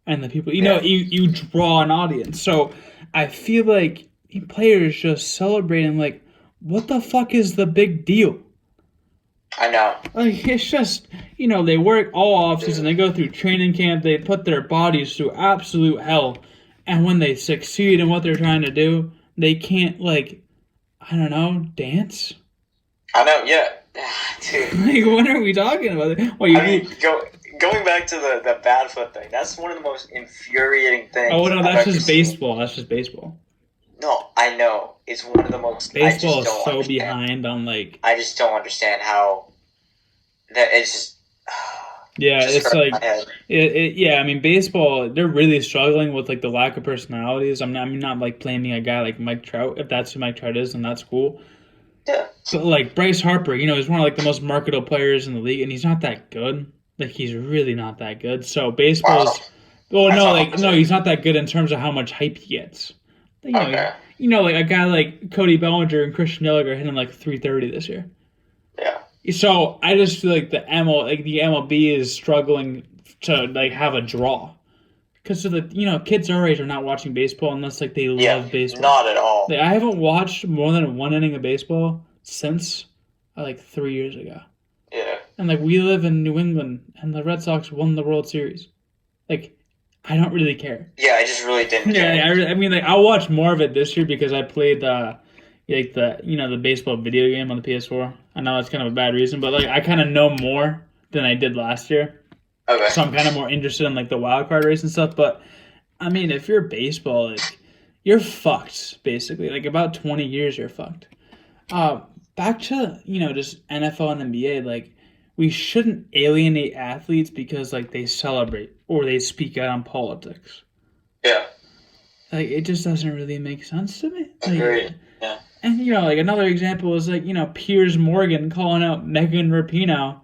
And the people, you draw an audience. So I feel like players just celebrating, like, what the fuck is the big deal? I know. Like, it's just, they work all offseason. They go through training camp. They put their bodies through absolute hell. And when they succeed in what they're trying to do, they can't, like, I don't know, dance? I know, yeah. Dude. Like, what are we talking about? Going back to the bat flip thing, that's one of the most infuriating things. Oh, no, that's just baseball. That's just baseball. No, I know. It's one of the most... Baseball is so behind on, like... I just don't understand how... That it's just... Yeah, it's like... I mean, baseball, they're really struggling with, like, the lack of personalities. I'm not like, blaming a guy like Mike Trout. If that's who Mike Trout is, then that's cool. Yeah. But, like, Bryce Harper, he's one of, like, the most marketable players in the league, and he's not that good. Like, he's really not that good. So, baseball's... Well, no, he's not that good in terms of how much hype he gets. Like a guy like Cody Bellinger and Christian Yelich are hitting, like, 330 this year. Yeah. So, I just feel like the MLB is struggling to, like, have a draw. Because, kids our age are not watching baseball unless, like, they love baseball. Not at all. Like, I haven't watched more than one inning of baseball since, like, 3 years ago. Yeah. And, like, we live in New England, and the Red Sox won the World Series. Like, I don't really care. Yeah, I just really didn't care. Yeah, I mean, like, I'll watch more of it this year because I played the baseball video game on the PS4. I know that's kind of a bad reason, but, like, I kind of know more than I did last year. Okay. So I'm kind of more interested in, like, the wild card race and stuff. But, I mean, if you're baseball, like, you're fucked, basically. Like, about 20 years, you're fucked. Back to, just NFL and NBA, like, we shouldn't alienate athletes because, like, they celebrate or they speak out on politics. Yeah. Like, it just doesn't really make sense to me. Like, agreed. Yeah. And, like, another example is, like, Piers Morgan calling out Megan Rapinoe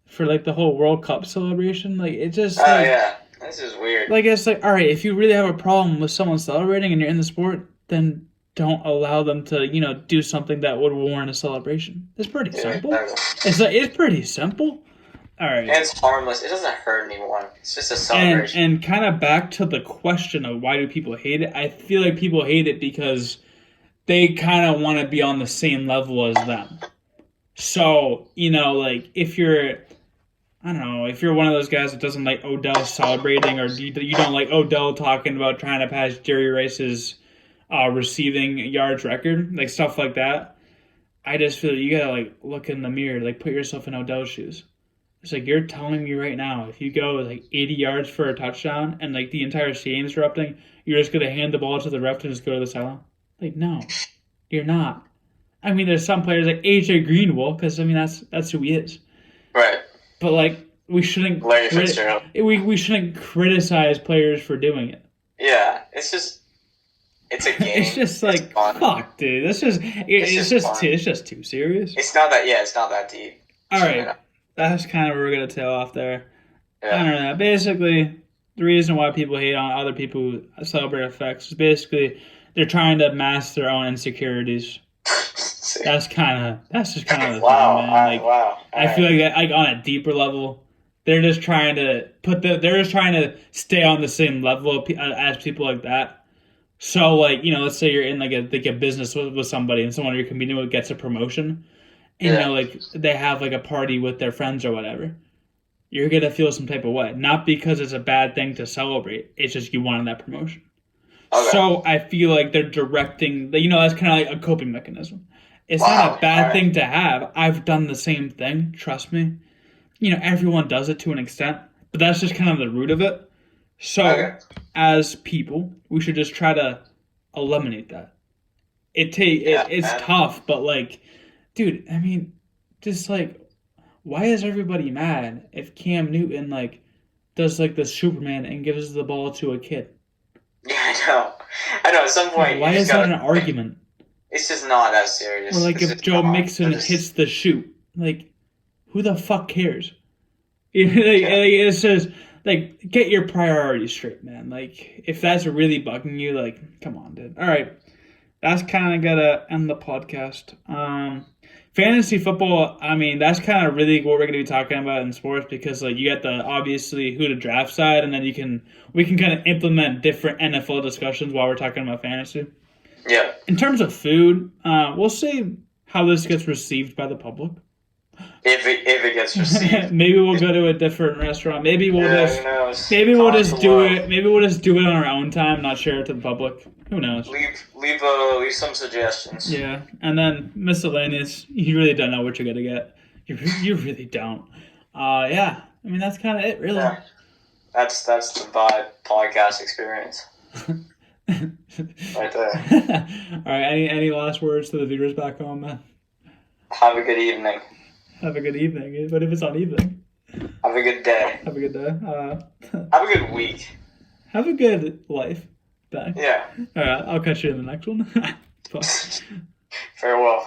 for, like, the whole World Cup celebration. Like, it just... Oh, yeah. This is weird. Like, it's like, all right, if you really have a problem with someone celebrating and you're in the sport, then don't allow them to, do something that would warrant a celebration. It's pretty simple. Exactly. It's pretty simple. All right. And it's harmless. It doesn't hurt anyone. It's just a celebration. And kind of back to the question of why do people hate it? I feel like people hate it because they kind of want to be on the same level as them. So, like if you're, I don't know, if you're one of those guys that doesn't like Odell celebrating, or you don't like Odell talking about trying to pass Jerry Rice's receiving yards record, like stuff like that, I just feel you gotta like look in the mirror, like put yourself in Odell's shoes. It's like you're telling me right now, if you go like 80 yards for a touchdown and like the entire stadium's erupting, you're just gonna hand the ball to the ref and just go to the sideline? Like, no, you're not. I mean, there's some players like AJ Green will, because I mean that's who he is. Right. But like we shouldn't we shouldn't criticize players for doing it. Yeah, it's a game. It's just like fuck, dude. It's just too serious. It's not that deep. All right, that's kind of where we're gonna tail off there. Yeah. I don't know. Basically, the reason why people hate on other people who celebrate effects is basically they're trying to mask their own insecurities. That's just kind of the thing, man. Like, wow. I feel like that, like on a deeper level, they're just trying to stay on the same level as people like that. So like, let's say you're in like a business with somebody and someone you're competing with gets a promotion, and like they have like a party with their friends or whatever. You're gonna feel some type of way, not because it's a bad thing to celebrate. It's just you wanted that promotion. Okay. So I feel like they're directing. That's kind of like a coping mechanism. It's not a bad thing to have. I've done the same thing. Trust me. Everyone does it to an extent, but that's just kind of the root of it. So, as people, we should just try to eliminate that. It's tough, but like, dude, I mean, just like, why is everybody mad if Cam Newton like does like the Superman and gives the ball to a kid? Yeah, I know. At some point, why is that an argument? It's just not that serious. Or like if Joe Mixon hits the shoot, like, who the fuck cares? It's just like, get your priorities straight, man. Like, if that's really bugging you, like, come on, dude. All right, that's kind of gotta end the podcast. Fantasy football, I mean, that's kind of really what we're gonna be talking about in sports, because like you got the obviously who to draft side, and then we can kind of implement different NFL discussions while we're talking about fantasy. Yeah. In terms of food, we'll see how this gets received by the public. If it gets received, maybe we'll go to a different restaurant. Maybe we'll just do it. Maybe we'll just do it on our own time, not share it to the public. Who knows? Leave some suggestions. Yeah, and then miscellaneous. You really don't know what you're gonna get. You really don't. Yeah. I mean, that's kind of it, really. Yeah. That's the Vibe podcast experience. Right there. All right. Any last words to the viewers back home, man? Have a good evening. Have a good evening. What if it's on evening? Have a good day. Have a good day. Have a good week. Have a good life. Bye. Yeah. All right. I'll catch you in the next one. Farewell.